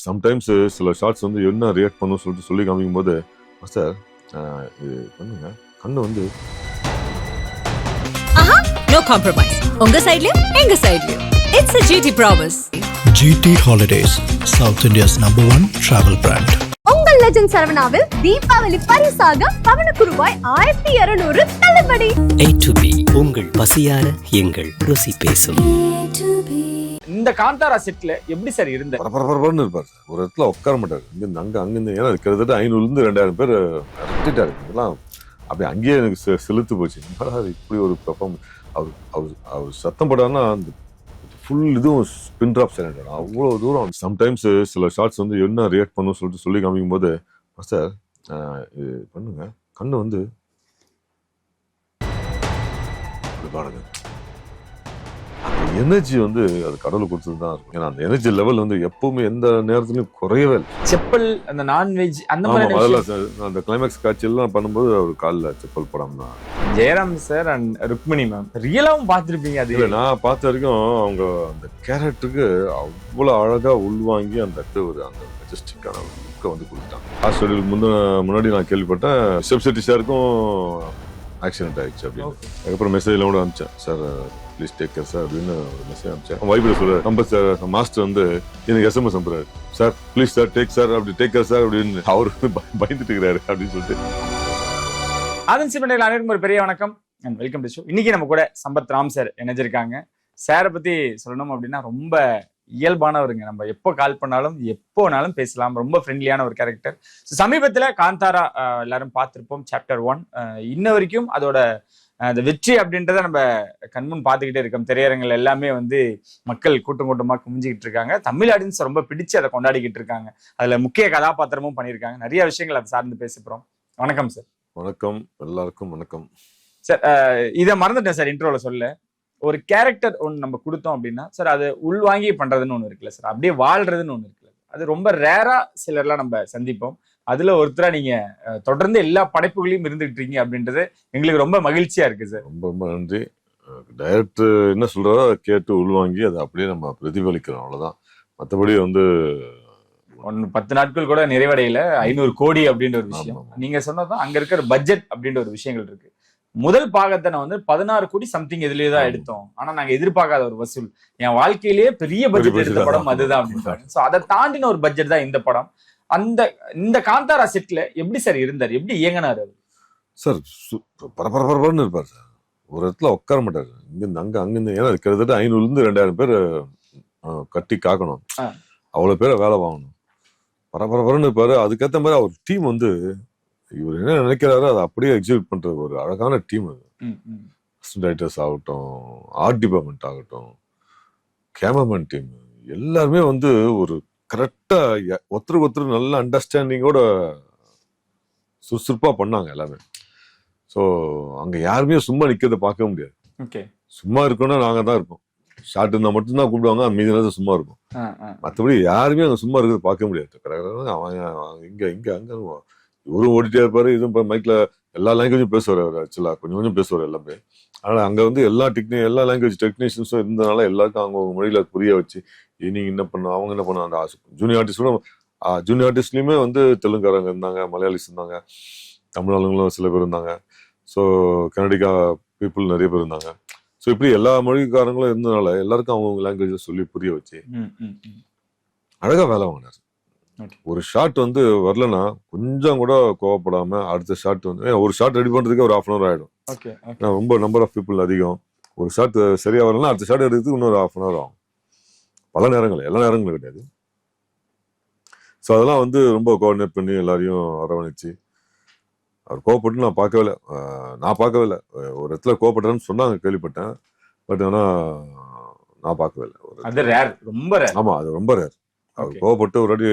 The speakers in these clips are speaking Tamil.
சம்டைம்ஸ் சில ஷார்ட்ஸ் வந்து என்ன ரியாக்ட் பண்ணணும்னு சொல்லி காமிக்கும் போது சார் இது பண்ணுங்க கண்ணு வந்து No compromise. உங்க சைடுலயும் எங்க சைடுலயும். It's a GT promise. GT Holidays, South India's #1 travel brand. உங்கள் லெஜண்ட் சரவணாவில் தீபாவளி பரிசாக பவனுக்கு ரூபாய் 1200 தள்ளுபடி. A to B உங்கள் பசியார எங்கள் ருசி பேசும். இந்த காந்தாரா செட்ல எப்படி சார் இருந்த பரபரன்னு இருப்பார் சார். ஒரு இடத்துல உட்கார மாட்டார். இங்கிருந்து அங்கிருந்து ஏன்னா கிட்டத்தட்ட 500 2000 பேர் அரட்டிட்டாரு. இதெல்லாம் அப்படி அங்கேயே எனக்கு செலுத்து போச்சு. இப்படி ஒரு பெர்ஃபார்மன்ஸ் அவர் சத்தம் போட்டாருன்னா அந்த ஃபுல் இதுவும் ஸ்பின் ட்ராப் சைலண்ட் அவ்வளோ தூரம். சம்டைம்ஸ் சில ஷார்ட்ஸ் வந்து என்ன ரியாக்ட் பண்ணணும்னு சொல்லி காமிக்கும் போது சார் இது பண்ணுங்க கண்ணு வந்து பாருங்க அந்த எனர்ஜி வந்து அது கடவுள் கொடுத்தது தான் இருக்கும். ஏன்னா அந்த எனர்ஜி லெவல் வந்து எப்பவுமே எந்த நேரத்துலையும் குறையவே இல்லை. செப்பல் அந்த நான்வெஜ் அந்த மாதிரி அதெல்லாம் அந்த கிளைமேக்ஸ் காட்சியெல்லாம் பண்ணும்போது அவர் காலில் செப்பல் போடாம தான். Jayaram sir and Rukmini ma'am ரியலாவும் பார்த்துருப்பீங்க. அது இல்லை நான் பார்த்த வரைக்கும் அவங்க அந்த கேரக்டருக்கு அவ்வளோ அழகா உள்வாங்கி அந்த ஒரு அந்த மெஜஸ்டிக்கான லுக்கை வந்து கொடுத்தாங்க. லாஸ்ட் ஷெடியூல் முன்னாடி நான் கேள்விப்பட்டேன் ஷெப் செட்டி சாருக்கும் ஆக்சிடென்ட் ஆயிடுச்சு அப்படின்னு. அதுக்கப்புறம் மெசேஜ்ல கூட அனுப்பிச்சேன் sir please take care sir அப்படின்னு ஒரு மெசேஜ் அனுப்பிச்சேன். வைப்பில் சொல்றாரு நம்ம சார் மாஸ்டர் வந்து எனக்கு SMS அனுப்புறாரு sir please sir take sir அப்படி டேக் கேர் சார் அப்படின்னு அவர் பயந்துட்டு இருக்கிறாரு அப்படின்னு சொல்லிட்டு. ஆதன் சிமெண்ட் அனைவருக்கும் ஒரு பெரிய வணக்கம் அண்ட் வெல்கம் டு ஷோ. இன்னைக்கு நம்ம கூட சம்பத் ராம் சார் இணைஞ்சிருக்காங்க. சாரை பத்தி சொல்லணும் அப்படின்னா ரொம்ப இயல்பானவருங்க. நம்ம எப்போ கால் பண்ணாலும் எப்போனாலும் பேசலாம். ரொம்ப ஃப்ரெண்ட்லியான ஒரு கேரக்டர். சமீபத்தில் காந்தாரா எல்லாரும் பார்த்துருப்போம் சாப்டர் 1. இன்ன வரைக்கும் அதோட அந்த வெற்றி அப்படின்றத நம்ம கண்முன் பார்த்துக்கிட்டே இருக்கோம். திரையரங்கள் எல்லாமே வந்து மக்கள் கூட்டமாக குமிஞ்சிக்கிட்டு இருக்காங்க. தமிழ் ஆடியன்ஸ் ரொம்ப பிடிச்சு அதை கொண்டாடிக்கிட்டு இருக்காங்க. அதுல முக்கிய கதாபாத்திரமும் பண்ணியிருக்காங்க. நிறைய விஷயங்கள் அதை சார்ந்து பேசப்போம். வணக்கம் சார். வணக்கம் எல்லாருக்கும் வணக்கம் சார். இதை மறந்துட்டேன் சார் இன்ட்ரோல சொல்ல. ஒரு கேரக்டர் ஒன்று நம்ம கொடுத்தோம் அப்படின்னா சார் அது உள்வாங்கி பண்றதுன்னு ஒன்று இருக்குல்ல சார், அப்படியே வாழ்றதுன்னு ஒன்று இருக்குல்ல, அது ரொம்ப ரேரா சிலர்லாம் நம்ம சந்திப்போம். அதுல ஒருத்தரா நீங்க தொடர்ந்து எல்லா படைப்புகளையும் இருந்துகிட்டு இருக்கீங்க அப்படின்றது எங்களுக்கு ரொம்ப மகிழ்ச்சியா இருக்கு சார். ரொம்ப ரொம்ப நன்றி. டைரக்டர் என்ன சொல்றாரோ அதை கேட்டு உள்வாங்கி அதை அப்படியே நம்ம பிரதிபலிக்கிறோம், அவ்வளவுதான். மற்றபடி வந்து 10 நாட்கள் கூட நிறைவடையில 500 கோடி அப்படின்ற ஒரு விஷயம் நீங்க சொன்னதான். அங்க இருக்கிற பட்ஜெட் அப்படின்ற ஒரு விஷயங்கள் இருக்கு. முதல் பாகத்தை நான் வந்து 16 கோடி சம்திங் எதுலயேதான் எடுத்தோம். ஆனா நாங்க எதிர்பார்க்காத ஒரு வசூல். என் வாழ்க்கையிலேயே பெரிய பட்ஜெட் எடுத்த படம் அதுதான் அப்படின்னு. சோ அதை தாண்டின ஒரு பட்ஜெட் தான் இந்த படம். இந்த காந்தாரா செட்ல எப்படி சார் இருந்தார், எப்படி இயங்கினார் சார்? பரபரன்னு இருப்பார் சார். ஒரு இடத்துல உட்கார மாட்டார். இங்கிருந்து அங்கிருந்து ஏன்னா கிட்டத்தட்ட 500 2000 பேர் கட்டி காக்கணும். அவ்வளவு பேரை வேலை வாங்கணும். பரபரன்னு இருப்பாரு. அதுக்கேற்ற மாதிரி அவர் டீம் வந்து இவர் என்ன நினைக்கிறாரோ அதை அப்படியே எக்ஸிக்யூட் பண்றது ஒரு அழகான டீம் அது. அசிஸ்டன்ட் ரைட்டர்ஸ் ஆகட்டும், ஆர்ட் டிபார்ட்மெண்ட் ஆகட்டும், கேமராமேன் டீம் எல்லாருமே வந்து ஒரு கரெக்டா ஒருத்தருக்கு நல்ல அண்டர்ஸ்டாண்டிங்கோட சுறுசுறுப்பா பண்ணாங்க எல்லாமே. ஸோ அங்க யாருமே சும்மா நிக்கிறத பார்க்க முடியாது. சும்மா இருக்கணும்னா நாங்க தான் இருப்போம். ஷார்ட் இருந்தா மட்டும்தான் கூப்பிடுவாங்க, மீதி நேரத்தில் சும்மா இருக்கும். மற்றபடி யாருமே அங்க சும்மா இருக்கிறத பார்க்க முடியாது. அவன் இங்க அங்க இவரும் ஓடிட்டே இருப்பாரு. இதுவும் மைக்ல எல்லா லாங்குவேஜும் பேசுவார். அவர் ஆக்சுவலா கொஞ்சம் பேசுவார் எல்லாமே. ஆனா அங்க வந்து எல்லா லாங்குவேஜ் டெக்னீஷியன்ஸும் இருந்ததுனால எல்லாருக்கும் அவங்க மொழியில புரிய வச்சு நீங்க என்ன பண்ண அவங்க என்ன பண்ண. அந்த ஜூனியர் ஆர்டிஸ்டும் ஜூனியர் ஆர்டிஸ்ட்லயுமே வந்து தெலுங்காரங்க இருந்தாங்க, மலையாளிஸ் இருந்தாங்க, தமிழ் ஆளுங்களும் சில பேர் இருந்தாங்க. ஸோ கன்னடிகா பீப்புள் நிறைய பேர் இருந்தாங்க. ஸோ இப்படி எல்லா மொழிக்காரங்களும் இருந்ததுனால எல்லாருக்கும் அவங்கவுங்க லாங்குவேஜை சொல்லி புரிய வச்சு அழகா வேலை வாங்கினார். ஒரு ஷாட் வந்து வரலன்னா கொஞ்சம் கூட கோவப்படாம அடுத்த ஷாட் வந்து ஒரு ஷாட் ரெடி பண்றதுக்கு ஒரு 1/2 hour ஆயிடும். ரொம்ப நம்பர் ஆஃப் பீப்புள் அதிகம். ஒரு ஷாட் சரியா வரலன்னா அடுத்த ஷாட் எடுக்கிறதுக்கு இன்னொரு 1/2 hour ஆகும். பல நேரங்கள், எல்லா நேரங்களும் கிடையாது. ஸோ அதெல்லாம் வந்து ரொம்ப கோஆர்டினேட் பண்ணி எல்லாரையும் அரவணைச்சு அவர் கோவப்பட்டு நான் பார்க்கவே இல்லை. ஒரு இடத்துல கோவப்பட்டேன்னு சொன்னாங்க, கேள்விப்பட்டேன். பட் ஆனா நான் பார்க்கவே இல்லை. ஆமா, அது ரொம்ப ரேர். அவர் கோவப்பட்டு ஒரு வாட்டி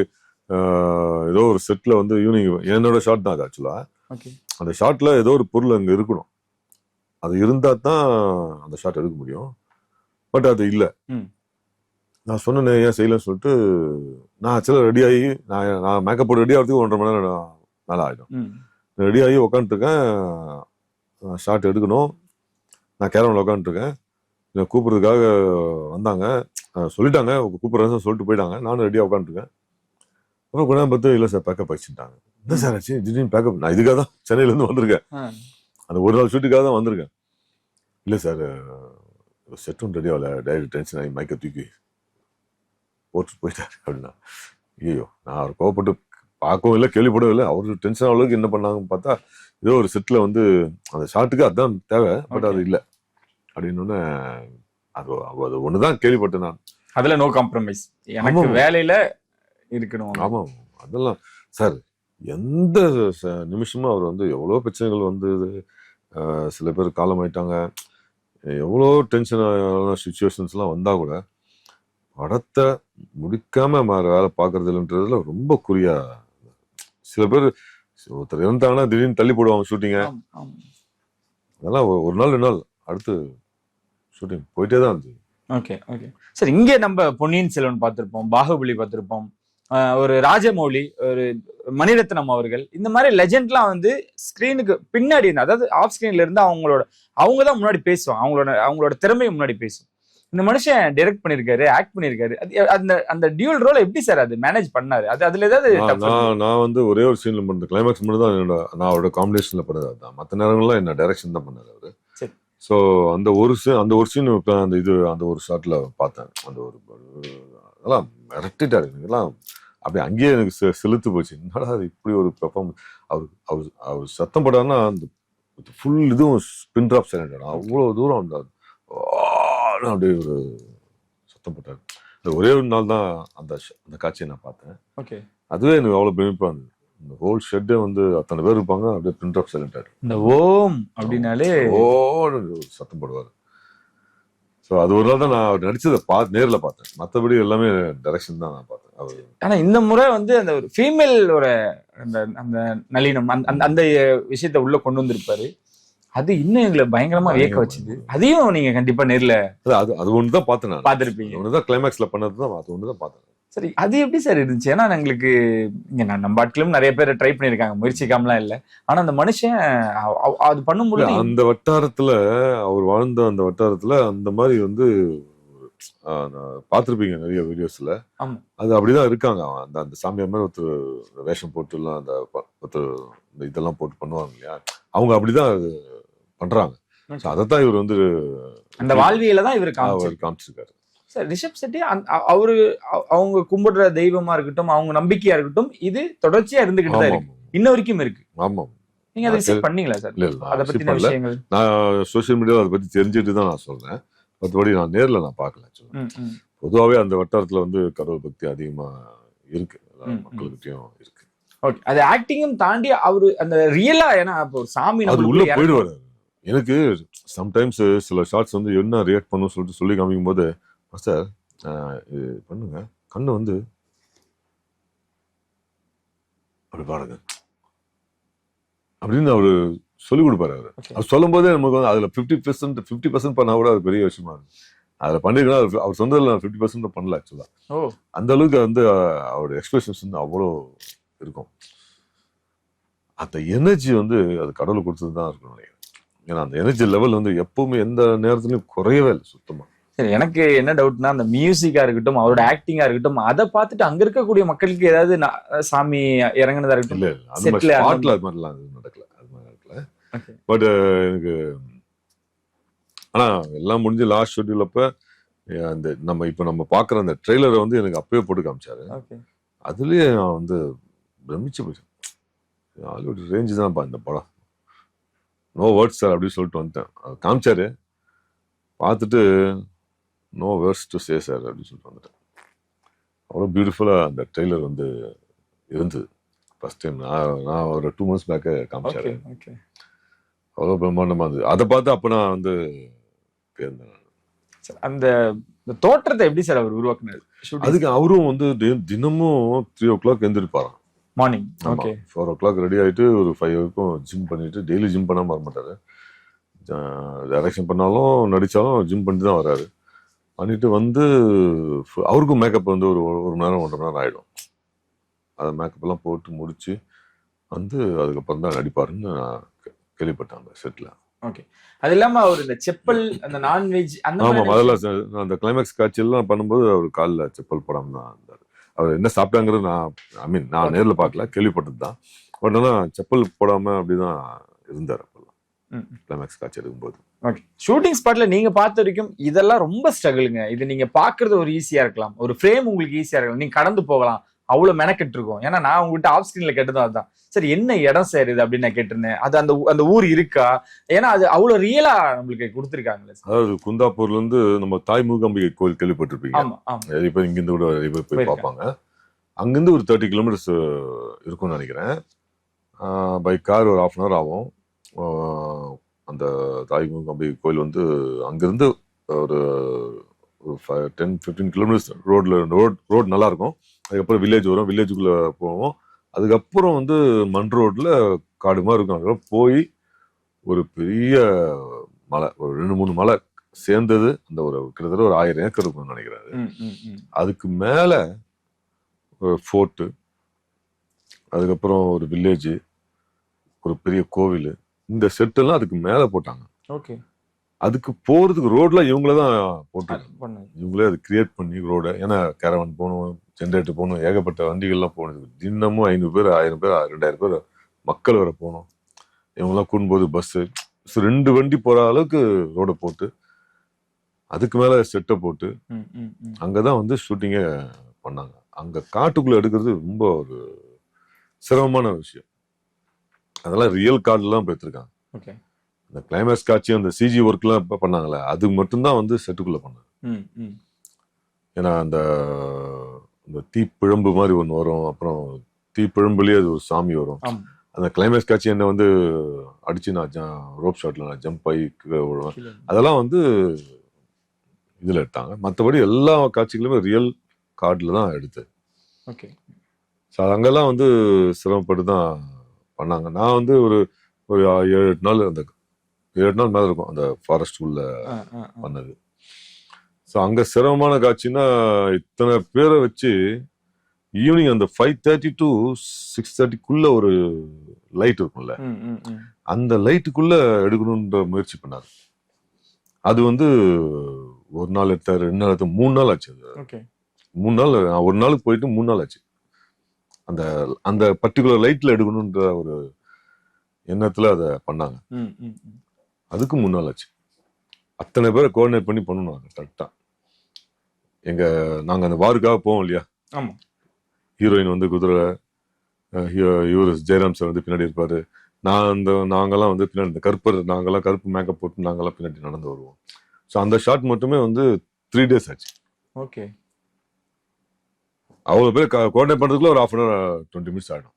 ஏதோ ஒரு செட்ல வந்து ஈவினிங் என்னோட ஷாட் தான் அது ஆக்சுவலா. அந்த ஷாட்ல ஏதோ ஒரு பொருள் அங்க இருக்கணும். அது இருந்தா தான் அந்த ஷாட் எடுக்க முடியும். பட் அது இல்லை. நான் சொன்னேன் ஏன் செய்யலன்னு சொல்லிட்டு நான் ஆக்சுவலா ரெடி ஆகி நான் மேக்கப் போட்டு ரெடி ஆகிறதுக்கு 1.5 மணி நேரம் மேலே ஆகிடும். ரெடி ஆகி உக்காந்துருக்கேன். ஷாட் எடுக்கணும். நான் கேரமில் உட்காந்துருக்கேன். கூப்பிட்றதுக்காக வந்தாங்க. சொல்லிட்டாங்க கூப்பிட்றேன்னு சொல்லிட்டு போயிட்டாங்க. நானும் ரெடியாக உட்காந்துருக்கேன். அப்புறம் கொஞ்ச நேரம் பார்த்து இல்லை சார் பேக்கப் ஆயிடுச்சுட்டாங்க. என்ன சார் ஆச்சு திடீர்னு பேக்கப்? நான் இதுக்காக தான் சென்னையிலேருந்து வந்திருக்கேன், அந்த ஒரு நாள் ஷூட்டுக்காக தான் வந்திருக்கேன். இல்லை சார் செட்டும் ரெடி ஆகல, டைரக்ட் டென்ஷன் ஆகி மைக்கை தூக்கி போட்டு போயிட்டாரு அப்படின்னா. ஐயோ, நான் அவர் கோவப்பட்டு பார்க்கவும் இல்லை கேள்விப்படவும் இல்லை. அவரு டென்ஷன் அளவுக்கு என்ன பண்ணாங்கன்னு பார்த்தா ஏதோ ஒரு செட்டில் வந்து அந்த ஷாட்டுக்கு அதுதான் தேவை, பட் அது இல்லை அப்படின்னு. அது அது ஒண்ணுதான் கேள்விப்பட்டேன் நான். அதுல நோ காம்ப்ரமைஸ், எனக்கு வேலையில இருக்கணும். ஆமா, அதெல்லாம் சார் எந்த நிமிஷமும் அவர் வந்து எவ்வளோ பிரச்சனைகள் வந்து சில பேர் காலமாயிட்டாங்க, எவ்வளோ டென்ஷனான சுச்சுவேஷன்ஸ்லாம் வந்தா கூட படத்தை முடிக்காம வேலை பார்க்கறது இல்லைன்றதுல ரொம்ப குறியா. சில பேர் ஒருத்தர் இருந்தாங்கன்னா திடீர்னு தள்ளி போடுவாங்க ஷூட்டிங்க. அதெல்லாம் ஒரு நாள் 2 நாள் அடுத்து ஷூட்டிங் போயிட்டே தான் இருந்துச்சு. ஓகே ஓகே சார், இங்கே நம்ம பொன்னியின் செல்வன் பார்த்திருப்போம், பாகுபலி பார்த்திருப்போம், ஒரு ராஜமௌலி, ஒரு மணிரத்னம் அவர்கள், இந்த மாதிரி லெஜெண்ட்லாம் வந்து ஸ்கிரீனுக்கு பின்னாடி இருந்து, அதாவது ஆஃப் ஸ்கிரீன்ல இருந்து அவங்க தான் முன்னாடி பேசுவாங்க, அவங்களோட திறமையை முன்னாடி பேசும். இந்த மனுஷன் டைரக்ட் பண்ணிருக்காரு, ஆக்ட் பண்ணிருக்காரு, அந்த டியூல் ரோல் எப்படி சார் அது மேனேஜ் பண்ணாரு? அதுல ஏதாவது நான் வந்து ஒரே ஒரு சீன்ல பண்ண கிளைமேக்ஸ் மட்டும் தான் நான் அவரோட காம்பினேஷன்ல பண்ணது. அதுதான், மற்ற நேரங்கள்லாம் என்ன டைரக்ஷன் தான் பண்ணாரு அவரு. ஸோ அந்த ஒரு சீன் அந்த ஒரு ஷாட்ல பார்த்தேன். அந்த ஒரு அதெல்லாம் மிரட்டிட்டாரு எனக்குலாம். அப்படியே அங்கேயே எனக்கு செலுத்து போச்சு. என்னடா அது இப்படி ஒரு பெர்ஃபார்மன்ஸ். அவர் சத்தம் போட்டாருன்னா அந்த ஃபுல் இதுவும் ஸ்பின் ட்ராப் சைலண்ட், அவ்வளோ தூரம் அந்த அப்படியே ஒரு சத்தம் போட்டாரு. ஒரே ஒரு நாள் தான் அந்த காட்சியை நான் பார்த்தேன். ஓகே, அதுவே எனக்கு அவ்வளோ பிரமிப்பா இருந்தது. இந்த ஹோல் ஷெட்டே வந்து அத்தனை பேர் இருப்பாங்க, அப்படியே பின் ட்ராப் சைலண்ட் ஆயிடும். இந்த ஓம் அப்படின்னாலே சத்தம் போடுவார். ஸோ அது ஒரு நாள் தான் நான் அவர் நடிச்சதை நேரில் பார்த்தேன். மற்றபடி எல்லாமே டைரக்ஷன் தான் நான் பார்த்தேன். அவர் ஆனா இந்த முறை வந்து அந்த ஒரு ஃபீமேல் ஒரு அந்த நளினம் அந்த விஷயத்த உள்ள கொண்டு வந்திருப்பாரு. அது இன்னும் எங்களை பயங்கரமா வியக்க வச்சுது. அதையும் நீங்க கண்டிப்பா நேர்ல அது ஒண்ணுதான் பார்த்தேன், நான் பார்த்திருப்பீங்க. ஒண்ணுதான் கிளைமேக்ஸ்ல பண்ணதுதான், அது ஒண்ணுதான் பார்த்தேன். சரி, அது எப்படி சார் இருந்துச்சு? ஏன்னா எங்களுக்கு இங்க நம்ம ஆட்களும் நிறைய பேர் ட்ரை பண்ணிருக்காங்க, முயற்சிக்காமலாம் இல்லை. ஆனா அந்த மனுஷன் அது பண்ணும்போது அந்த வட்டாரத்துல அவர் வாழ்ந்த அந்த வட்டாரத்துல அந்த மாதிரி வந்து பார்த்திருப்பீங்க நிறைய வீடியோஸ்ல. அது அப்படிதான் இருக்காங்க. அந்த சாமியார் மாதிரி ஒருத்தர் வேஷம் போட்டு எல்லாம் அந்த ஒருத்தர் இதெல்லாம் போட்டு பண்ணுவாங்க இல்லையா, அவங்க அப்படிதான் பண்றாங்க. அதைத்தான் இவர் வந்து அந்த வாழ்வியல தான் இவர் காமிச்சிருக்காரு. சார் ரிஷப் செட்டி அவங்க கும்பிடுற தெய்வமா இருக்கட்டும், அவங்க நம்பிக்கையா இருக்கட்டும், இது தொடர்ச்சியா இருந்துகிட்டு தான் இருக்கு, இன்ன வரைக்கும் இருக்கு. ஆமா, நீங்க அதை ரிசீவ் பண்ணீங்களா சார்? அதை பத்தின விஷயங்கள் நான் சோசியல் மீடியாவில் அதை பத்தி தெரிஞ்சுட்டு தான் நான் சொல்றேன். மற்றபடி நான் நேர்ல நான் பார்க்கல. பொதுவாகவே அந்த வட்டாரத்துல வந்து கடவுள் பக்தி அதிகமா இருக்கு, மக்கள்கிட்டயும் இருக்கு. ஓகே, அது ஆக்டிங்கும் தாண்டி அவரு அந்த ரியலா, ஏன்னா இப்போ சாமி அது உள்ள போயிடுவாரு. எனக்கு சம்டைம்ஸ் சில ஷார்ட்ஸ் வந்து என்ன ரியாக்ட் பண்ணணும்னு சொல்லிட்டு சொல்லி காமிக்கும் போது, சார் இது பண்ணுங்க, கண்ணு வந்து அப்படி பாருங்க அப்படின்னு அவரு சொல்லி கொடுப்பாரு. அவர் சொல்லும் போதே நமக்கு வந்து அதுல 50% பண்ணா கூட அது பெரிய விஷயமா இருக்கு. அதுல பண்ணிருக்கா அவர் சொந்தத்துல 50% பண்ணல ஆக்சுவலா. அந்த அளவுக்கு வந்து அவரோட எக்ஸ்பிரஷன்ஸ் வந்து அவ்வளோ இருக்கும். அந்த எனர்ஜி வந்து அது கடவுளை கொடுத்ததுதான் இருக்கணும் நினைக்கிறேன். ஏன்னா அந்த எனர்ஜி லெவல் வந்து எப்பவுமே எந்த நேரத்துலயும் குறையவே இல்லை சுத்தமா. சரி, எனக்கு என்ன டவுட்னா, அந்த மியூசிக்கா இருக்கட்டும், அவரோட ஆக்டிங்கா இருக்கட்டும், அதை பார்த்துட்டு அங்க இருக்கக்கூடிய மக்களுக்கு ஏதாவது சாமி இறங்குனதா இருக்கட்டும், அது மாதிரிலாம் நடக்கல. பட் எனக்கு ஆனா எல்லாம் முடிஞ்சு லாஸ்ட் ஷெட்யூல் அப்ப அந்த நம்ம பாக்குற அந்த ட்ரெய்லரை வந்து எனக்கு அப்பவே போட்டு காமிச்சாரு. அதுலயே நான் வந்து பிரமிச்சு போயிட்டேன். ஹாலிவுட் ரேஞ்சு தான்ப்பா இந்த படம், நோ வேர்ட்ஸ் சார் அப்படின்னு சொல்லிட்டு வந்துட்டேன். காமிச்சாரு, பார்த்துட்டு no words to say sir அப்படின்னு சொல்லிட்டு வந்துட்டேன். அவ்வளோ பியூட்டிஃபுல்லா அந்த ட்ரெய்லர் வந்து இருந்தது. ஃபர்ஸ்ட் டைம் நான் ஒரு 2 months பேக்க காமிச்சாரு. அவ்வளோ பிரம்மாண்டமா இருந்தது. அதை பார்த்து அப்ப நான் வந்து தேர்ந்தேன். அந்த தோற்றத்தை எப்படி சார் அவர் உருவாக்குனாரு? அதுக்கு அவரும் வந்து தினமும் 3 o'clock எழுந்திருப்பாராம் மார்னிங். 4 o'clock ரெடி ஆயிட்டு ஒரு 5 வரைக்கும் ஜிம் பண்ணிட்டு, டெய்லி ஜிம் பண்ணாம வர மாட்டாரு. டைரக்ஷன் பண்ணாலும் நடிச்சாலும் ஜிம் பண்ணிட்டு தான் வர்றாரு. பண்ணிட்டு வந்து அவருக்கும் மேக்கப் வந்து ஒரு 1 மணி நேரம் 1.5 மணி நேரம் ஆயிடும். அதை மேக்கப் எல்லாம் போட்டு முடிச்சு வந்து அதுக்கப்புறம் தான் நடிப்பாருன்னு நான் கேள்விப்பட்டேன் அந்த செட்ல. ஓகே, அது இல்லாம அவர் இந்த செப்பல், அந்த நான்வெஜ், அந்த ஆமா, அதெல்லாம் அந்த கிளைமேக்ஸ் காட்சி எல்லாம் பண்ணும்போது அவர் காலில் செப்பல் போடாம தான் இருந்தாரு. அவர் என்ன சாப்பிட்டாங்கிறது நான் நேர்ல பார்க்கல, கேள்விப்பட்டது தான். பட் ஆனா செப்பல் போடாம அப்படிதான் இருந்தார் அப்பெல்லாம் கிளைமேக்ஸ் காட்சி எடுக்கும்போது. ஓகே, ஷூட்டிங் ஸ்பாட்ல நீங்க பார்த்த வரைக்கும் இதெல்லாம் ரொம்ப ஸ்ட்ரகிளுங்க. இது நீங்க பாக்குறது ஒரு ஈஸியா இருக்கலாம், ஒரு ஃப்ரேம் உங்களுக்கு ஈஸியா இருக்கலாம், நீங்க கடந்து போகலாம், அவ்வளவு மெனக்கெட்டு இருக்கும். ஏன்னா நான் உங்ககிட்ட ஆஃப் ஸ்கிரீன்ல கேட்டதும் அதுதான், சரி என்ன இடம் சார் இது அப்படின்னு நான் கேட்டிருந்தேன். அது அந்த ஊர் இருக்கா, ஏன்னா அது அவ்வளவு ரியலா நம்மளுக்கு கொடுத்துருக்காங்களே. அதாவது குந்தாப்பூர்ல இருந்து நம்ம தாய் மூகாம்பிகை கோயில் கேள்விப்பட்டிருப்பீங்க. நிறைய பேர் இங்கிருந்து கூட நிறைய பேர் போய் பார்ப்பாங்க. அங்கிருந்து ஒரு 30 கிலோமீட்டர்ஸ் இருக்கும்னு நினைக்கிறேன். பை கார் ஒரு 1/2 hour ஆகும். அந்த தாய் மூகாம்பிகை கோயில் வந்து அங்கிருந்து ஒரு 10-15 கிலோமீட்டர்ஸ் ரோட் நல்லா இருக்கும். அதுக்கப்புறம் வில்லேஜ் வரும், வில்லேஜுக்குள்ள போவோம். அதுக்கப்புறம் வந்து மண் ரோட்ல காடு மாதிரி இருக்கும். அதெல்லாம் போய் ஒரு பெரிய மலை, ஒரு 2-3 மலை சேர்ந்தது அந்த ஒரு கிட்டத்தட்ட ஒரு 1000 ஏக்கர் இருக்கும்னு நினைக்கிறாரு. அதுக்கு மேல ஒரு ஃபோர்ட்டு, அதுக்கப்புறம் ஒரு வில்லேஜ், ஒரு பெரிய கோவில், இந்த செட் எல்லாம் அதுக்கு மேல போட்டாங்க. ஓகே, அதுக்கு போறதுக்கு ரோட்ல இவங்களதான் போட்டாங்க. இவங்களே அது கிரியேட் பண்ணி ரோட, ஏன்னா கேரவன் போகணும், ஜென்ரேட்டர் போகணும், ஏகப்பட்ட வண்டிகள்லாம் போகணும். தினமும் 500 பேர் 1000 பேர் 2000 பேர் மக்கள் வர போகணும். இவங்கெல்லாம் கூடும்போது பஸ்ஸு 2 வண்டி போற அளவுக்கு ரோட போட்டு அதுக்கு மேல செட்டை போட்டு அங்கதான் வந்து ஷூட்டிங்கே பண்ணாங்க. அங்க காட்டுக்குள்ள எடுக்கிறது ரொம்ப ஒரு சிரமமான விஷயம். அதெல்லாம் ரியல் கார்டுலாம் போயிருக்காங்க. ஓகே, அந்த கிளைமேக்ஸ் காட்சி அந்த சிஜி ஒர்க் எல்லாம் பண்ணாங்கல்ல, அது மட்டும்தான் வந்து செட்டுக்குள்ள பண்ணாங்க. ஏன்னா அந்த தீப்பிழம்பு மாதிரி ஒண்ணு வரும், அப்புறம் தீப்பிழம்புலயே அது ஒரு சாமி வரும். அந்த கிளைமேக்ஸ் காட்சி என்ன வந்து அடிச்சு நான் ரோப் ஷாட்ல நான் ஜம்ப் ஆகி விழுவேன், அதெல்லாம் வந்து இதுல எடுத்தாங்க. மற்றபடி எல்லா காட்சிகளுமே ரியல் கார்டுல தான் எடுத்து. ஓகே, அங்கெல்லாம் வந்து சிரமப்பட்டு தான் பண்ணாங்க. நான் வந்து ஒரு 7-8 நாள் அந்த 7 நாள் மேல இருக்கும் அந்த ஃபாரஸ்ட் உள்ள பண்ணது. ஸோ அங்க சிரமமான காட்சின்னா, இத்தனை பேரை வச்சு ஈவினிங் அந்த 5:30 to 6:30 ஒரு லைட் இருக்கும்ல, அந்த லைட்டுக்குள்ள எடுக்கணும்ன்ற முயற்சி பண்ணாரு. அது வந்து ஒரு நாள் எடுத்தாரு, 2 நாள் எடுத்தாரு, 3 நாள் ஆச்சு. அது 3 நாள், ஒரு நாளுக்கு போயிட்டு 3 நாள் ஆச்சு. அந்த அந்த பர்டிகுலர் லைட்ல எடுக்கணும்ன்ற ஒரு எண்ணத்துல அதை பண்ணாங்க. அதுக்கு 3 நாள் ஆச்சு. அத்தனை பேரை கோஆர்டினேட் பண்ணி பண்ணணும் கரெக்டா. நாங்க அந்த வாருக்காக போவோம் இல்லையா, ஹீரோயின் வந்து குதிரை, இவரு ஜெயராம் சார் வந்து பின்னாடி இருப்பாரு, நாங்கெல்லாம் வந்து பின்னாடி இந்த நாங்கெல்லாம் கருப்பு மேக்கப் போட்டு நாங்கெல்லாம் பின்னாடி நடந்து வருவோம். ஸோ அந்த ஷாட் மட்டுமே வந்து 3 days ஆச்சு. ஓகே, அவ்வளவு பேர் கோஆர்டினேட் பண்றதுக்குள்ள ஒரு 1/2 hour 20 minutes ஆயிடும்.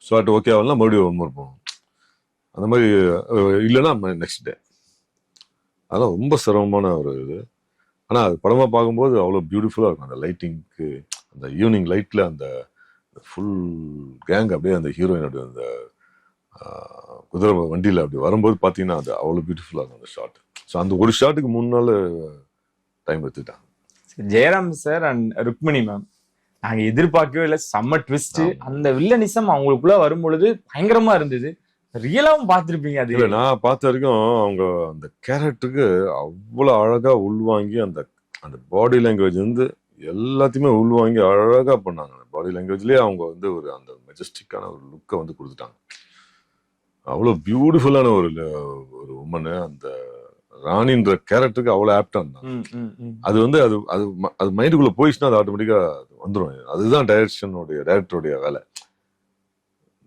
ஷாட் ஓகே ஆகலாம், மறுபடியும் 1 more போகணும். அந்த மாதிரி இல்லைன்னா நெக்ஸ்ட் டே. அதெல்லாம் ரொம்ப சிரமமான ஒரு இது. ஆனா அது படமா பார்க்கும்போது அவ்வளவு பியூட்டிஃபுல்லா இருக்கும். அந்த லைட்டிங்க்கு, அந்த ஈவினிங் லைட்ல அந்த ஃபுல் கேங் அப்படியே அந்த ஹீரோயின் அப்படி அந்த குதிரை வண்டியில அப்படி வரும்போது பாத்தீங்கன்னா அது அவ்வளவு பியூட்டிஃபுல்லா இருக்கும் அந்த ஷாட். ஸோ அந்த ஒரு ஷாட்டுக்கு 3 நாள் டைம் எடுத்துட்டாங்க. Jayaram sir and Rukmini ma'am நாங்க எதிர்பார்க்கவே இல்லை, செம்ம ட்விஸ்ட். அந்த வில்லனிசம் அவங்களுக்குள்ள வரும்பொழுது பயங்கரமா இருந்தது. ரியலாவும் பார்த்திருப்பீங்க. அது இல்ல, நான் பார்த்த வரைக்கும் அவங்க அந்த கேரக்டருக்கு அவ்வளவு அழகா உள்வாங்கி அந்த அந்த பாடி லாங்குவேஜ் வந்து எல்லாத்தையுமே உள்வாங்கி அழகா பண்ணாங்க. அந்த பாடி லாங்குவேஜ்லயே அவங்க வந்து ஒரு அந்த மெஜஸ்டிக்கான ஒரு லுக்கை வந்து கொடுத்துட்டாங்க. அவ்வளவு பியூட்டிஃபுல்லான ஒரு உமனு. அந்த ராணின்ற கேரக்டருக்கு அவ்வளவு ஆப்டா இருந்தாங்க. அது வந்து அது மைண்டுக்குள்ள போயிடுச்சுன்னா அது ஆட்டோமேட்டிக்கா வந்துடும். அதுதான் டைரக்டருடைய வேலை.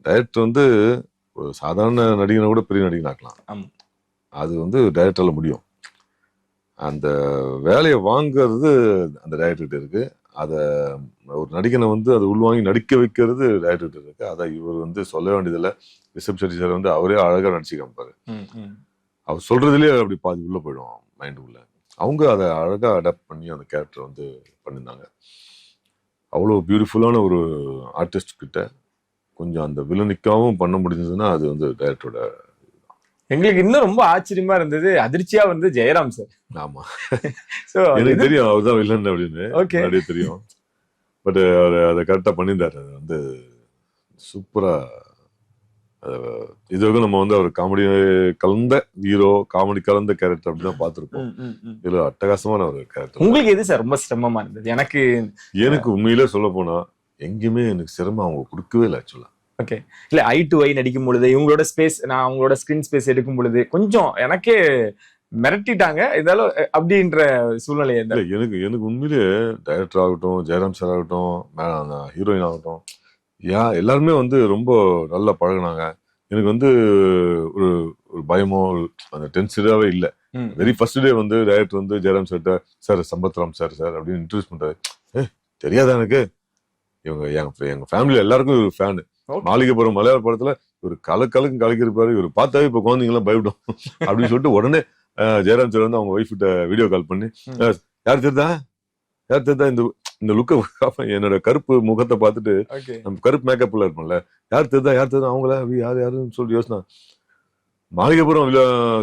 டைரக்டர் வந்து ஒரு சாதாரண நடிகனை கூட பெரிய நடிகன் ஆக்கலாம். அது வந்து டைரக்டர்ல முடியும். அந்த வேலையை வாங்குறது அந்த டைரக்டர்கிட்ட இருக்கு. அதை ஒரு நடிகனை வந்து அதை உள்வாங்கி நடிக்க வைக்கிறது டைரக்டர்கிட்ட இருக்கு. அதை இவர் வந்து சொல்ல வேண்டியதில்லை. ரிஷப் ஷெட்டி சார் வந்து அவரே அழகா நடிச்சு காமிப்பாரு. அவர் சொல்றதுலயே அப்படி பாதி உள்ள போயிடும் மைண்டுக்குள்ள. அவங்க அதை அழகா அடாப்ட் பண்ணி அந்த கேரக்டர் வந்து பண்ணியிருந்தாங்க. அவ்வளோ பியூட்டிஃபுல்லான ஒரு ஆர்டிஸ்ட் கிட்ட கொஞ்சம் அந்த வில்லனிக்காவும் பண்ண முடிஞ்சதுன்னா அது வந்து டைரக்டரோட. எங்களுக்கு இன்னும் ரொம்ப ஆச்சரியமா இருந்தது, அதிர்ச்சியா வந்து ஜெயராம் சார். ஆமா, எனக்கு தெரியும் அவர் தான் வில்லன் அப்படின்னு நிறைய தெரியும். பட் அவர் அதை கரெக்டா பண்ணியிருந்தாரு. அது வந்து சூப்பரா இதுவரைக்கும் நம்ம வந்து அவர் காமெடி கலந்த ஹீரோ, காமெடி கலந்த கேரக்டர் அப்படிதான் பார்த்திருப்போம். இதுல அட்டகாசமான ஒரு கேரக்டர். உங்களுக்கு எது சார் ரொம்ப சிரமமா இருந்தது? எனக்கு உண்மையிலே சொல்ல போனா எங்கேயுமே எனக்கு சிரமம் அவங்க கொடுக்கவே இல்லை ஆக்சுவலா. ஓகே, இல்ல ஐ டு ஐ நடிக்கும் பொழுது இவங்களோட ஸ்பேஸ், நான் அவங்களோட ஸ்கிரீன் ஸ்பேஸ் எடுக்கும் பொழுது கொஞ்சம் எனக்கே மிரட்டிட்டாங்க இதாலும் அப்படின்ற சூழ்நிலை. எனக்கு உண்மையிலேயே டைரக்டர் ஆகட்டும், ஜெயராம் சார் ஆகட்டும், ஹீரோயின் ஆகட்டும், எல்லாருமே வந்து ரொம்ப நல்லா பழகினாங்க. எனக்கு வந்து ஒரு ஒரு பயமோ அந்த டென்ஷனாவே இல்லை. வெரி ஃபர்ஸ்ட் டே வந்து டைரக்டர் வந்து ஜெயராம் சார்ட்ட, sir Sampath Ram sir sir அப்படின்னு இன்ட்ரடியூஸ் பண்றாரு. தெரியாதா எனக்கு, இவங்க எங்க ஃபேமிலியில எல்லாருக்கும் ஒரு ஃபேனு. மாளிகைப்புறம் மலையாள படத்துல ஒரு கலக்கும் கலக்கிருப்பாரு. இவர் பார்த்தாவே இப்ப குழந்தைங்க எல்லாம் பயப்படும் அப்படின்னு சொல்லிட்டு உடனே ஜெயராம் சார் வந்து அவங்க ஒய்ஃப் கிட்ட வீடியோ கால் பண்ணி, யார் தெரியுதா இந்த லுக்க, என்னோட கருப்பு முகத்தை பார்த்துட்டு, நம்ம கருப்பு மேக்கப்ல இருப்போம்ல, யார் தெரியுதா அவங்கள யாருன்னு சொல்லிட்டு யோசனா, மாளிகைப்புறம்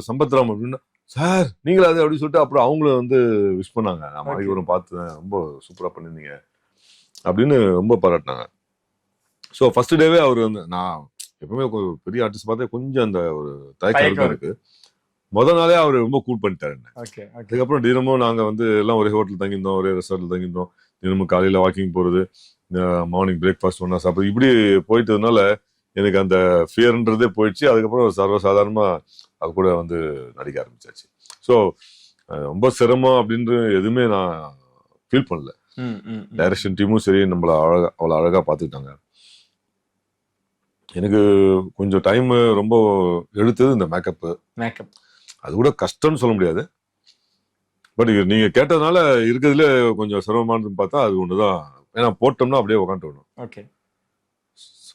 சம்பத்ராம் அப்படின்னா, சார் நீங்களா அது அப்படின்னு சொல்லிட்டு அப்புறம் அவங்களும் வந்து விஷ் பண்ணாங்க. நான் மாளிகைப்புறம் பார்த்தேன், ரொம்ப சூப்பரா பண்ணிருந்தீங்க அப்படின்னு ரொம்ப பாராட்டினாங்க. ஸோ ஃபர்ஸ்ட் டேவே அவர் வந்து, நான் எப்பவுமே பெரிய ஆர்டிஸ்ட் பார்த்தா கொஞ்சம் அந்த ஒரு தயக்கம் இருக்கு. முதல் நாளே அவர் ரொம்ப கூல் பண்ணிட்டாரு. அதுக்கப்புறம் தினமும் நாங்க வந்து எல்லாம் ஒரே ஹோட்டல் தங்கியிருந்தோம், ஒரே ரெஸ்டாரண்ட்ல தங்கியிருந்தோம். தினமும் காலையில வாக்கிங் போறது, மார்னிங் பிரேக்ஃபாஸ்ட் ஒன்னா சாப்பிடுறது, இப்படி போயிட்டதுனால எனக்கு அந்த ஃபியர்ன்றதே போயிடுச்சு. அதுக்கப்புறம் சர்வசாதாரணமா அது கூட வந்து நடிக்க ஆரம்பிச்சாச்சு. ஸோ ரொம்ப சிரமம் அப்படின்ற எதுவுமே நான் ஃபீல் பண்ணல. டைரக்ஷன் டீமும் சரி நம்மள அவ்வளோ அழகா பார்த்துக்கிட்டாங்க. எனக்கு கொஞ்சம் டைம் ரொம்ப எடுத்தது இந்த மேக்கப். அது கூட கஷ்டம்னு சொல்ல முடியாது. பட் நீங்க கேட்டதுனால இருக்கிறதுல கொஞ்சம் சிரமமானதுன்னு பார்த்தா அது ஒண்ணுதான். ஏன்னா போட்டோம்னா அப்படியே உக்காந்துடணும்.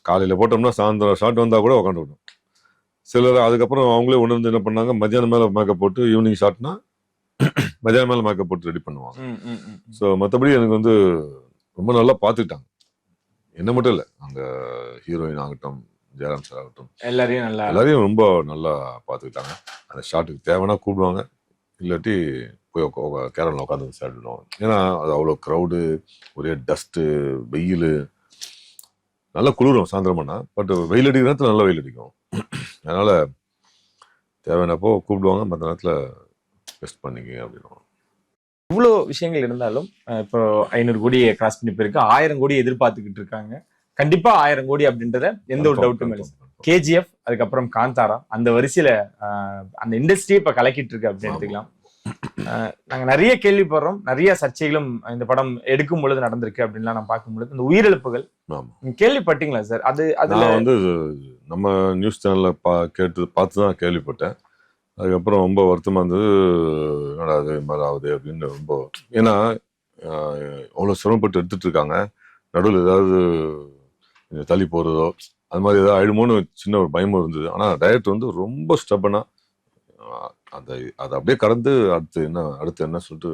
காலையில போட்டோம்னா சாயந்தரம் ஷார்ட் வந்தா கூட உக்காந்துடணும். சிலர் அதுக்கப்புறம் அவங்களே உணர்ந்து என்ன பண்ணாங்க, மத்தியானம் மேல மேக்கப் போட்டு, ஈவினிங் ஷார்ட்னா மத்தியானம் மேல மேக்கப் போட்டு ரெடி பண்ணுவாங்க. ஸோ மற்றபடி எனக்கு வந்து ரொம்ப நல்லா பார்த்துக்கிட்டாங்க. என்ன மட்டும் இல்லை, அங்க ஹீரோயின் ஆகட்டும், ஜெயராம் சார் ஆகட்டும், எல்லாரையும் ரொம்ப நல்லா பார்த்துக்கிட்டாங்க. அந்த ஷாட்டுக்கு தேவைன்னா கூப்பிடுவாங்க, இல்லாட்டி போய் கேரளில் உட்காந்து சாப்பிடுவோம். ஏன்னா அது அவ்வளோ க்ரௌடு, ஒரே டஸ்ட்டு, வெயில், நல்லா குளிரும் சாயந்தரமானா. பட் வெயில் அடிக்கிற நேரத்தில் நல்லா வெயில் அடிக்கும். அதனால தேவையானப்போ கூப்பிடுவாங்க, மற்ற நேரத்தில் பெஸ்ட் பண்ணிக்க அப்படின்னு. இவ்வளோ விஷயங்கள் இருந்தாலும் இப்போ 500 கோடியை கிராஸ் பண்ணி போயிருக்கு, 1000 கோடி எதிர்பார்த்துக்கிட்டு இருக்காங்க. கண்டிப்பா 1000 கோடி அப்படின்றத எந்த ஒரு டவுட்டும் இல்லை. KGF, அதுக்கப்புறம் காந்தாரா, அந்த வரிசையில அந்த இண்டஸ்ட்ரியை இப்ப கலக்கிட்டு இருக்கு அப்படின்னு எடுத்துக்கலாம். நாங்க நிறைய கேள்விப்படுறோம், நிறைய சர்ச்சைகளும் இந்த படம் எடுக்கும் பொழுது நடந்திருக்கு அப்படின்லாம் நான் பார்க்கும் பொழுது இந்த உயிரிழப்புகள் கேள்விப்பட்டீங்களா சார்? அது வந்து நம்ம நியூஸ் சேனல்ல பார்த்துதான் கேள்விப்பட்டேன். அதுக்கப்புறம் ரொம்ப வருத்தமா இருந்தது, என்னடா அது மாதிரி ஆகுது அப்படின்னு. ரொம்ப ஏன்னா அவ்வளோ சிரமப்பட்டு எடுத்துட்டு இருக்காங்க, நடுவில் ஏதாவது தள்ளி போறதோ அது மாதிரி ஏதாவது ஆயிடுமோன்னு சின்ன ஒரு பயமும் இருந்தது. ஆனா டைரக்டர் வந்து ரொம்ப ஸ்டப்பனா அதை அப்படியே கடந்து அடுத்து என்ன சொல்லிட்டு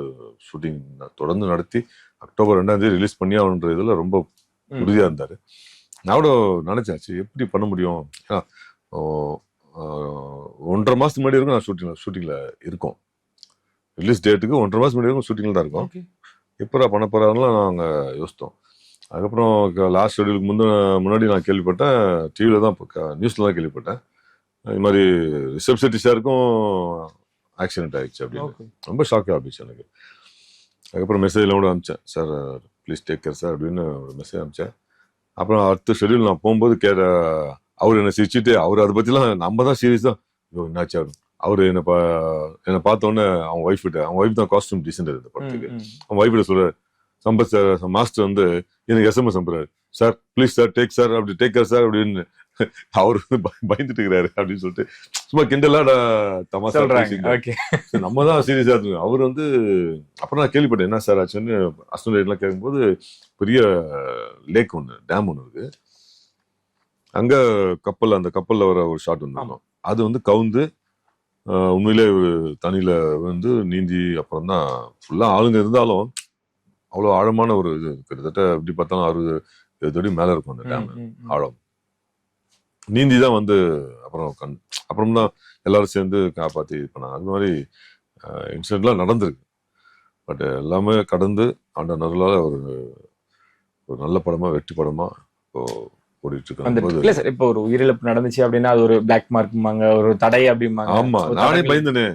ஷூட்டிங் தொடர்ந்து நடத்தி அக்டோபர் 2ஆம் தேதி ரிலீஸ் பண்ணி அவன்ற இதுல ரொம்ப உறுதியா இருந்தாரு. நான் கூட நினைச்சாச்சு எப்படி பண்ண முடியும். ஏன்னா 1.5 மாசத்துக்கு முன்னாடி இருக்கும் நான் ஷூட்டிங்ல இருக்கோம். ரிலீஸ் டேட்டுக்கு 1.5 மாசம் முன்னாடி இருக்கும் ஷூட்டிங்ல தான் இருக்கும். எப்படா பண்ண போறாங்கலாம் நாங்க யோசித்தோம். அதுக்கப்புறம் லாஸ்ட் ஷெடியூலுக்கு முன்னாடி நான் கேள்விப்பட்டேன், டிவியில தான் நியூஸ்ல தான் கேள்விப்பட்டேன், இது மாதிரி ரிஷப் செட்டி சாருக்கும் ஆக்சிடென்ட் ஆயிடுச்சு அப்படின்னு. ரொம்ப ஷாக் ஆகிடுச்சு எனக்கு. அதுக்கப்புறம் மெசேஜ்ல கூட அனுப்பிச்சேன், sir please take care sir அப்படின்னு ஒரு மெசேஜ் அனுப்பிச்சேன். அப்புறம் அடுத்த ஷெடியூல் நான் போகும்போது அவர் என்னை சிரிச்சுட்டு, அவர் அதை பத்திலாம் நம்ம தான் சீரியஸ் தான், என்னாச்சு அவரு என்னை பார்த்தோன்னே அவங்க ஒய்ஃப் தான் காஸ்டியூம் டிசைனர் இந்த படத்துக்கு. அவங்க ஒய்ஃப் கிட்ட சொல்றாரு, சம்பத் சார் மாஸ்டர் வந்து எனக்கு SMS அனுப்புறாரு, sir please sir take sir அப்படி டேக் கேர் சார் அப்படின்னு. அவரு வந்து பயந்துட்டு இருக்கிறாரு அப்படின்னு சொல்லிட்டு சும்மா கிண்டலா தமாசா நம்ம தான் சீரியஸா இருக்கு. அவர் வந்து அப்புறம் நான் கேள்விப்பட்டேன் என்ன சார் ஆச்சுன்னு. அஸ்டன் எல்லாம் கேட்கும்போது பெரிய லேக் ஒன்று, டேம் ஒன்று இருக்கு அங்க, அந்த கப்பல்ல வர ஒரு ஷாட் ஒன்று, அது வந்து கவுந்து உண்மையிலே ஒரு தண்ணியில வந்து நீந்தி அப்புறம் தான் ஃபுல்லா ஆளுங்க இருந்தாலும் அவ்வளோ ஆழமான ஒரு இது, கிட்டத்தட்ட எப்படி பார்த்தாலும் 60-70 அடி மேல இருக்கும் அந்த டேம் ஆழம். நீந்தி தான் வந்து அப்புறம் தான் எல்லாரும் சேர்ந்து காப்பாற்றி இது பண்ணாங்க. அது மாதிரி இன்சிடென்ட்லாம் நடந்திருக்கு. பட் எல்லாமே கடந்து அந்த நருளால ஒரு நல்ல படமா, வெற்றி படமா இப்போ ஓடிட்டு இருக்கும் போது இல்ல சார், இப்போ ஒரு உயிரிழப்பு நடந்துச்சு அப்படின்னா அது ஒரு பிளாக் மார்க்குமாங்க, ஒரு தடை அப்படிம்பாங்க. ஆமா, நானே பயந்துனே,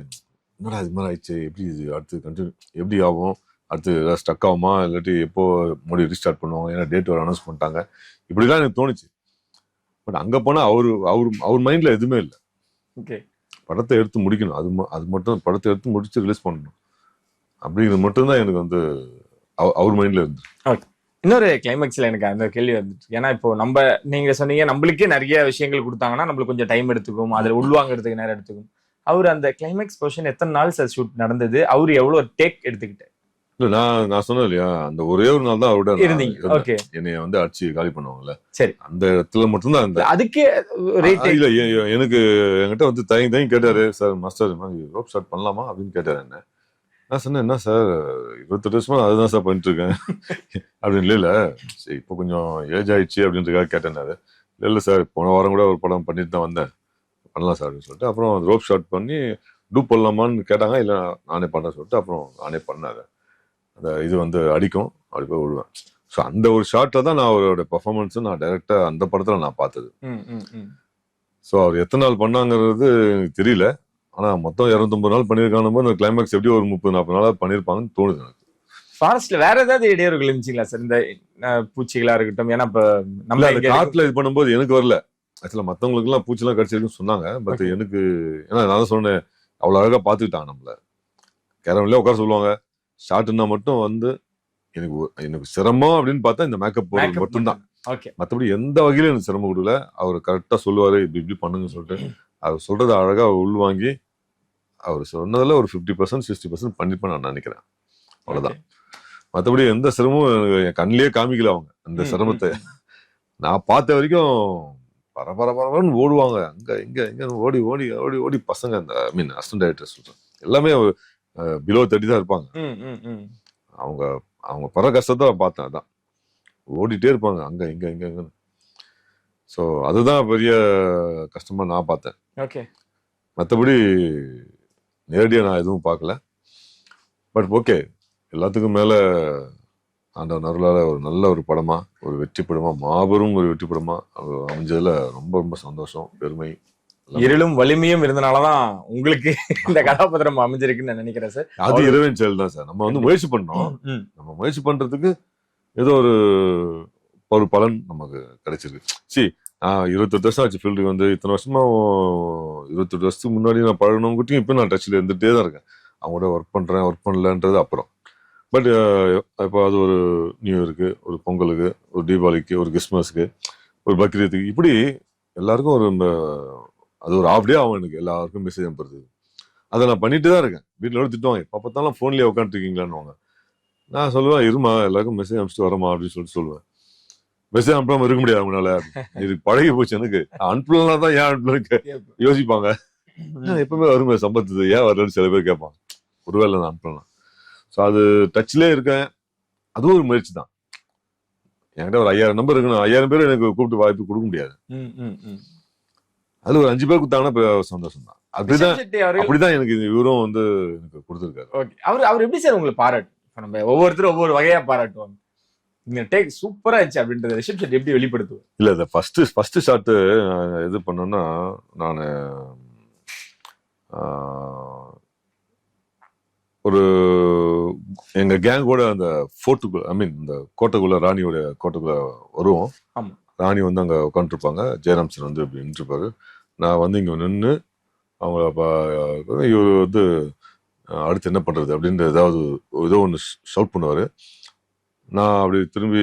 என்னடா இது மாதிரி ஆயிடுச்சு, எப்படி இது அடுத்து கண்டினியூ எப்படி ஆகும், அடுத்து ஏதாவது ஸ்டக் ஆகுமா, இல்லாட்டி எப்போ மறுபடியும் ரீஸ்டார்ட் பண்ணுவாங்க, ஏன்னா டேட் வர அனௌன்ஸ் பண்ணிட்டாங்க, இப்படிலாம் எனக்கு தோணுச்சு. பட் அங்க போனா அவர் மைண்ட்ல எதுவுமே இல்லை. ஓகே, படத்தை எடுத்து முடிக்கணும், அது மட்டும் படத்தை எடுத்து முடிச்சு ரிலீஸ் பண்ணணும் அப்படிங்கிறது மட்டும்தான் எனக்கு வந்து அவர் மைண்ட்ல இருந்து. ஓகே, இன்னொரு கிளைமேக்ஸ்ல எனக்கு அந்த கேள்வி வந்துச்சு. ஏன்னா இப்போ நீங்க சொன்னீங்க நம்மளுக்கே நிறைய விஷயங்கள் கொடுத்தாங்கன்னா நம்மளுக்கு கொஞ்சம் டைம் எடுத்துக்கும், அதுல உள்வாங்கிறதுக்கு நேரம் எடுத்துக்கும். அவர் அந்த கிளைமேக்ஸ் போர்ஷன் எத்தனை நாள் சார் ஷூட் நடந்தது? அவரு எவ்வளவு டேக் எடுத்துக்கிட்டு? இல்ல, நான் சொன்னேன் இல்லையா, அந்த ஒரே ஒரு நாள் தான் அவரோட இருந்தீங்க. ஓகே, என்னைய வந்து அடிச்சு காலி பண்ணுவாங்கல்ல, சரி, அந்த இடத்துல மட்டும்தான் அந்த அதுக்கே ரேட் இல்ல. எனக்கு என்கிட்ட வந்து தயங்கி கேட்டாரு, சார் மாஸ்டர் ரோப் ஸ்டார்ட் பண்ணலாமா அப்படின்னு கேட்டாரு என்ன. நான் சொன்னேன், என்ன சார் 28 வருஷமா அதுதான் சார் பண்ணிட்டு இருக்கேன் அப்படின்னு. இல்ல சரி, இப்போ கொஞ்சம் ஏஜ் ஆயிடுச்சு அப்படின்றதுக்காக கேட்டேன்னாரு. இல்ல சார், போன வாரம் கூட ஒரு படம் பண்ணிட்டு தான் வந்தேன், பண்ணலாம் சார் அப்படின்னு சொல்லிட்டு அப்புறம் ரோப் ஷாட் பண்ணி டூப் பண்ணலாமான்னு கேட்டாங்க. இல்லை நானே பண்ண சொல்லிட்டு அப்புறம் நானே பண்ணாரு. அந்த இது வந்து அடிக்கும், அப்படி போய் விடுவேன். ஸோ அந்த ஒரு ஷாட்ல தான் நான் அவரோட பெர்ஃபார்மன்ஸ் நான் டைரக்டா அந்த படத்துல நான் பார்த்தது. ஸோ அவர் எத்தனை நாள் பண்ணாங்கிறது எனக்கு தெரியல. ஆனா மொத்தம் 250 நாள் பண்ணியிருக்கான போது அந்த கிளைமேக்ஸ் எப்படி ஒரு 30-40 நாளா பண்ணியிருப்பாங்கன்னு தோணுது எனக்கு. ஃபாரஸ்ட்ல வேற ஏதாவது இடையூறுகள் இருந்துச்சுங்களா சார்? இந்த பூச்சிகளா இருக்கட்டும், ஏன்னா இப்ப நம்ம காட்டுல இது பண்ணும்போது எனக்கு வரல. ஆக்சுவலா மத்தவங்களுக்கு எல்லாம் பூச்சிலாம் கடிச்சிருக்குன்னு சொன்னாங்க. பட் எனக்கு, ஏன்னா நான் சொன்னேன், அவ்வளவு அழகா பாத்துக்கிட்டாங்க நம்மள. கேரம்லயே உட்கார சொல்லுவாங்க. ஷார்ட்னா மட்டும் வந்து எனக்கு சிரமம் அப்படின்னு பார்த்தா இந்த மேக்கப் போடுறது மட்டும்தான். மற்றபடி எந்த வகையிலும் எனக்கு சிரமம் கொடுக்கல. அவர் கரெக்டா சொல்லுவாரு, இப்படி இப்படி பண்ணுங்கன்னு சொல்லிட்டு அவர் சொல்றதை அழகா உள்வாங்கி அவர் சொன்னதுல ஒரு 50% 60% பண்ணிப்பேன் நான் நினைக்கிறேன். அவ்வளவுதான். மற்றபடி எந்த சிரமமும் என் கண்ணிலேயே காமிக்கல அவங்க. அந்த சிரமத்தை நான் பார்த்த வரைக்கும் பரபரன்னு ஓடுவாங்க, அங்க இங்க ஓடி ஓடி ஓடி ஓடி பசங்க. அந்த ஐ மீன் அசிஸ்டன்ட் டைரக்டர் சொல்றேன், எல்லாமே பிலோ 30 தான் இருப்பாங்க. அவங்க பர கஷ்டத்தை பார்த்தேன். அதான் ஓடிட்டே இருப்பாங்க அங்க இங்க. ஸோ அதுதான் பெரிய கஷ்டமா நான் பார்த்தேன். மற்றபடி நேரடியா நான் எதுவும் பார்க்கல. பட் ஓகே, எல்லாத்துக்கும் மேல ஆண்டவன் அருளால ஒரு நல்ல ஒரு படமா, ஒரு வெற்றி படமா, மாபெரும் ஒரு வெற்றி படமா அமைஞ்சதுல ரொம்ப ரொம்ப சந்தோஷம், பெருமை. இருளும் வலிமையும் இருந்தனாலதான் உங்களுக்கு இந்த கதாபாத்திரம் அமைஞ்சிருக்குன்னு நான் நினைக்கிறேன் சார். அது இறைவன் செயல் தான் சார். நம்ம வந்து முயற்சி பண்ணோம். நம்ம முயற்சி பண்றதுக்கு ஏதோ ஒரு பலன் நமக்கு கிடைச்சிருக்கு. நான் 28 வருஷம் ஆச்சு ஃபீல்டுக்கு வந்து. இத்தனை வருஷமா 28 வருஷத்துக்கு முன்னாடி நான் பழகணுங்கிட்டையும் இப்போ நான் டச்ல இருந்துட்டே தான் இருக்கேன். அவங்களோட ஒர்க் பண்ணலன்றது அப்புறம். பட் இப்போ அது ஒரு நியூ இயருக்கு, ஒரு பொங்கலுக்கு, ஒரு தீபாவளிக்கு, ஒரு கிறிஸ்மஸ்க்கு, ஒரு பக்ரீத்துக்கு, இப்படி எல்லாருக்கும் அது ஒரு ஹாஃப் டே ஆகும் எனக்கு எல்லாருக்கும் மெசேஜ் அனுப்புறது. அதை நான் பண்ணிட்டு தான் இருக்கேன். வீட்டில் திட்டுவாங்க, எப்போ பார்த்தாலும் ஃபோன்லேயே உட்காந்துருக்கீங்களான்னு. நான் சொல்லுவேன், இருமா எல்லாருக்கும் மெசேஜ் அனுப்பிச்சிட்டு வரமா அப்படின்னு சொல்லுவேன். மெசேஜ் அனுப்பாம இருக்க முடியாது அவங்களால. இதுக்கு பழகி போச்சு எனக்கு. அனுப்பலாம் தான், ஏன் அனுப்பலன்னு யோசிப்பாங்க. எப்பவுமே வருமே சம்பத்து, ஏன் வரலன்னு சில பேர் கேட்பாங்க. ஒருவேளை நான் அனுப்பலாம். ஸோ அது டச்லேயே இருக்கேன். அதுவும் ஒரு முயற்சி தான். என்கிட்ட ஒரு 5000 நம்பர் இருக்கணும். 5000 பேர் எனக்கு கூப்பிட்டு வாய்ப்பு கொடுக்க முடியாது. அதுல ஒரு 5 பேர் கொடுத்தாங்கன்னா சந்தோஷம் தான். அப்படிதான் எனக்கு இவரும் வந்து எனக்கு கொடுத்துருக்காரு. அவர் எப்படி சார் உங்களுக்கு பாராட்டு? நம்ம ஒவ்வொருத்தரும் ஒவ்வொரு வகையா பாராட்டுவாங்க. இந்த டேக் சூப்பரா இருந்துச்சு அப்படின்றது ரிஷப் ஷெட்டி எப்படி வெளிப்படுத்துவோம்? இல்ல, இந்த ஃபர்ஸ்ட் ஷாட் எது பண்ணோம்னா, நான் ஒரு எங்க கேங்கோட அந்த ஃபோர்ட்டுக்குள்ள, ஐ மீன் இந்த கோட்டைக்குள்ள, ராணியோட கோட்டைக்குள்ள வருவோம். ராணி வந்து அங்க உட்காந்துருப்பாங்க, ஜெயராம் சார் வந்து இப்படி நின்றுப்பாரு. நான் வந்து இங்க நின்று அவங்கள இவர் வந்து அடுத்து என்ன பண்றது அப்படின்ற ஏதோ ஒன்று ஷவுட் பண்ணுவாரு. நான் அப்படி திரும்பி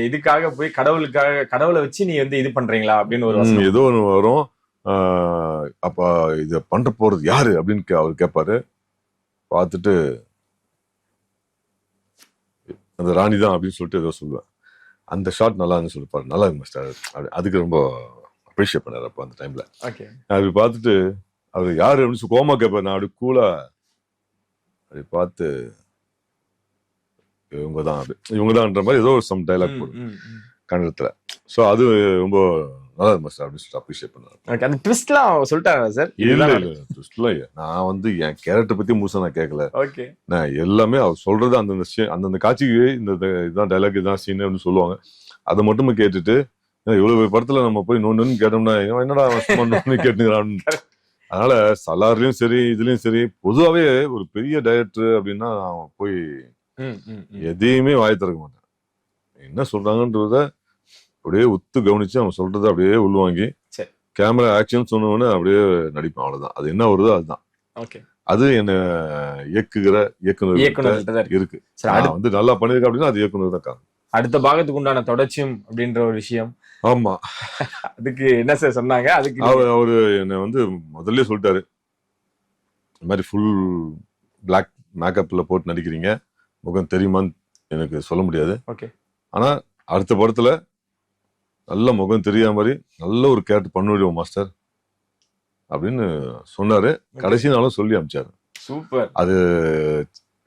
இதுக்காக போய் கடவுளை வச்சு நீ வந்து இது பண்றீங்களா அப்படின்னு ஒரு ஏதோ ஒன்று வரும். அப்ப இத பண்ற போறது யாரு அப்படின்னு அவர் கேட்பாரு. பார்த்துட்டு அந்த ராணி தான் அப்படின்னு சொல்லிட்டு ஏதோ சொல்லுவேன். அந்த ஷாட் நல்லா இருந்து சொல்லிப்பாரு, நல்லா இருக்கு மாஸ்டர். அதுக்கு ரொம்ப அப்ரிஷியேட் பண்ணாரு அப்போ அந்த டைம்ல. அப்படி பார்த்துட்டு அவர் யாரு அப்படின்னு கோமா கேட்பாரு. நான் அப்படி கூலா அப்படி பார்த்து இவங்கதான்ற மாதிரி ஏதோ சம் டைலாக் போடும் கன்னடத்துல. ஸோ அது ரொம்ப நல்லா மாஸ்டர் அப்படின்னு சொல்லிட்டு அப்ரிஷியேட் பண்ணாரு. அந்த ட்விஸ்ட்லாம் சொல்லிட்டாங்க சார்? இல்ல, ட்விஸ்ட்லாம் நான் வந்து என் கேரக்டர் பத்தி முழுசா நான் கேட்கல. நான் எல்லாமே அவர் சொல்றது அந்தந்த காட்சிக்கு இந்த இதுதான் டைலாக், இதுதான் சீன் அப்படின்னு சொல்லுவாங்க. அதை மட்டுமே கேட்டுட்டு ஏன்னா இவ்வளவு பெரிய படத்துல நம்ம போய் நோன்னு கேட்டோம்னா இவன் என்னடா அவன் சும்மா நோன்னு கேட்டுக்கிறான். அதனால சலார்லயும் சரி இதுலயும் சரி பொதுவாவே ஒரு பெரிய டைரக்டர் அப்படின்னா அவன் போய் எதையுமே வாய் திறக்க மாட்டான். என்ன சொல்றாங்கன்றத அப்படியே உத்து கவனிச்சு அவன் சொல்றதை அப்படியே உள்வாங்கி கேமரா ஆக்ஷன் சொன்னவொடனே அப்படியே நடிப்பான். அவ்வளவுதான். அது என்ன வருதோ அதுதான். அது என்ன இயக்குனர் இருக்கு. வந்து நல்லா பண்ணிருக்க அப்படின்னா அது இயக்குனர் தான் காரணம். அடுத்த பாகத்துக்கு உண்டான தொடர்ச்சியும் அப்படின்ற ஒரு விஷயம். ஆமா, அதுக்கு என்ன சார் சொன்னாங்க? அதுக்கு அவரு என்ன வந்து முதல்ல சொல்லிட்டாரு, இந்த மாதிரி ஃபுல் பிளாக் மேக்கப்ல போட்டு நடிக்கிறீங்க, முகம் தெரியுமான்னு எனக்கு சொல்ல முடியாது. ஆனா அடுத்த படத்துல நல்ல முகம் தெரியாத மாதிரி நல்ல ஒரு கேரக்டர் பண்ணிடுவோம் மாஸ்டர் அப்படின்னு சொன்னாரு. கடைசி நாளும் சொல்லி அனுப்பிச்சாரு. சூப்பர். அது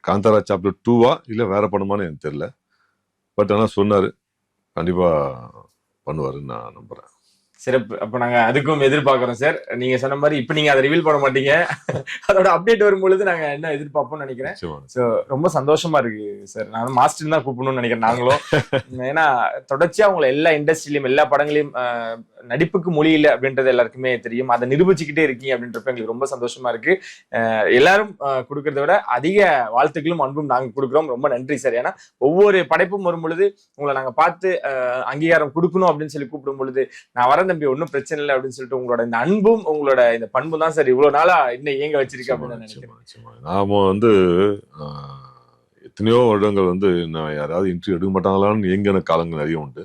காந்தாரா சாப்டர் 2வா இல்ல வேற படமானு எனக்கு தெரியல. பட் ஆனா சொன்னாரு, கண்டிப்பா பண்ணுவாருன்னு நான் நம்புறேன். சிறப்பு. அப்ப நாங்க அதுக்கும் எதிர்பார்க்கிறோம் சார். நீங்க சொன்ன மாதிரி இப்ப நீங்க அதை ரிவீல் பண்ண மாட்டீங்க, அதோட அப்டேட் வரும்பொழுது நாங்க என்ன எதிர்பார்ப்போம்னு நினைக்கிறேன். சோ ரொம்ப சந்தோஷமா இருக்கு சார். நான் மாஸ்டர் தான் கூப்பிடணும்னு நினைக்கிறேன் நாங்களும். ஏன்னா தொடர்ச்சியா உங்களை எல்லா இண்டஸ்ட்ரியிலும் எல்லா படங்களையும் நடிப்புக்கு மொழி இல்லை அப்படின்றது எல்லாருக்குமே தெரியும். அதை நிரூபிச்சுக்கிட்டே இருக்கீங்க அப்படின்றப்ப எங்களுக்கு ரொம்ப சந்தோஷமா இருக்கு. எல்லாரும் கொடுக்கறத விட அதிக வாழ்த்துக்களும் அன்பும் நாங்க கொடுக்குறோம். ரொம்ப நன்றி சார். ஏன்னா ஒவ்வொரு படைப்பும் வரும் பொழுது உங்களை நாங்க பார்த்து அங்கீகாரம் கொடுக்கணும் அப்படின்னு சொல்லி கூப்பிடும் பொழுது நான் வர தம்பி ஒன்னும் பிரச்சனை இல்லை அப்படின்னு சொல்லிட்டு உங்களோட இந்த அன்பும் உங்களோட இந்த பண்பும் தான் சார் இவ்வளவு நாளா இன்னும் இயங்க வச்சிருக்கேன் அப்படின்னு நினைக்கிறேன். நாம வந்து எத்தனையோ வருடங்கள் வந்து நான் யாராவது இன்டர்வியூ எடுக்க மாட்டாங்களான்னு இயங்கின காலங்கள் நிறைய உண்டு.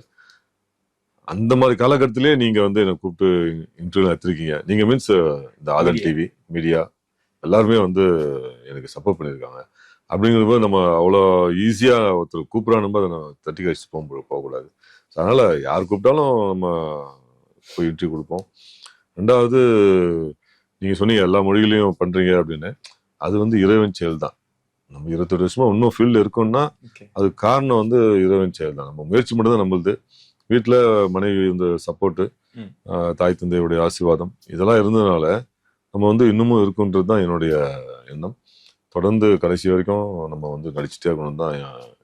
அந்த மாதிரி காலகட்டத்திலே நீங்க வந்து என்னை கூப்பிட்டு இன்டர்வியூ எடுத்திருக்கீங்க. நீங்க மீன்ஸ் இந்த ஆதன் டிவி மீடியா எல்லாருமே வந்து எனக்கு சப்போர்ட் பண்ணியிருக்காங்க. அப்படிங்கிறப்ப நம்ம அவ்வளோ ஈஸியா ஒருத்தர் கூப்பிடானும் அதை நான் தட்டி கழிச்சு போகக்கூடாது. அதனால யார் கூப்பிட்டாலும் நம்ம போய் இன்டர்வியூ கொடுப்போம். ரெண்டாவது நீங்க சொன்னீங்க எல்லா மொழிகளையும் பண்றீங்க அப்படின்னு, அது வந்து இறைவன் செயல் தான். நம்ம 28 வருஷமா இன்னும் ஃபீல்டு இருக்கோம்னா அது காரணம் வந்து இறைவன் செயல் தான். நம்ம முயற்சி மட்டும் தான் நம்மளுது. வீட்டுல மனைவி இந்த சப்போர்ட்டு, தாய் தந்தையுடைய ஆசீர்வாதம் இதெல்லாம் இருந்ததுனால நம்ம வந்து இன்னமும் இருக்குன்றது தான் என்னுடைய எண்ணம். தொடர்ந்து கடைசி வரைக்கும் நம்ம வந்து நடிச்சுட்டே இருக்கணும் தான்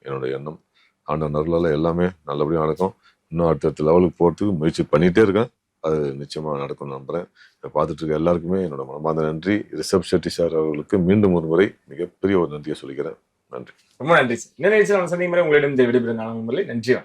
என்னுடைய எண்ணம். ஆண்டவன் அருளால எல்லாமே நல்லபடியாக நடக்கும். இன்னும் அடுத்தடுத்த லெவலுக்கு போகிறதுக்கு முயற்சி பண்ணிகிட்டே இருக்கேன். அது நிச்சயமா நடக்கும்னு நம்புறேன். இதை பார்த்துட்டு இருக்க எல்லாருக்குமே என்னோட மனமார்ந்த நன்றி. ரிஷப் ஷெட்டி சார் அவர்களுக்கு மீண்டும் ஒரு முறை மிகப்பெரிய ஒரு நன்றியை சொல்லிக்கிறேன். நன்றி. ரொம்ப நன்றி சார். இந்த நிகழ்ச்சியில் சந்திக்கும் முறை உங்களிடம் விடைபெறும். நன்றி.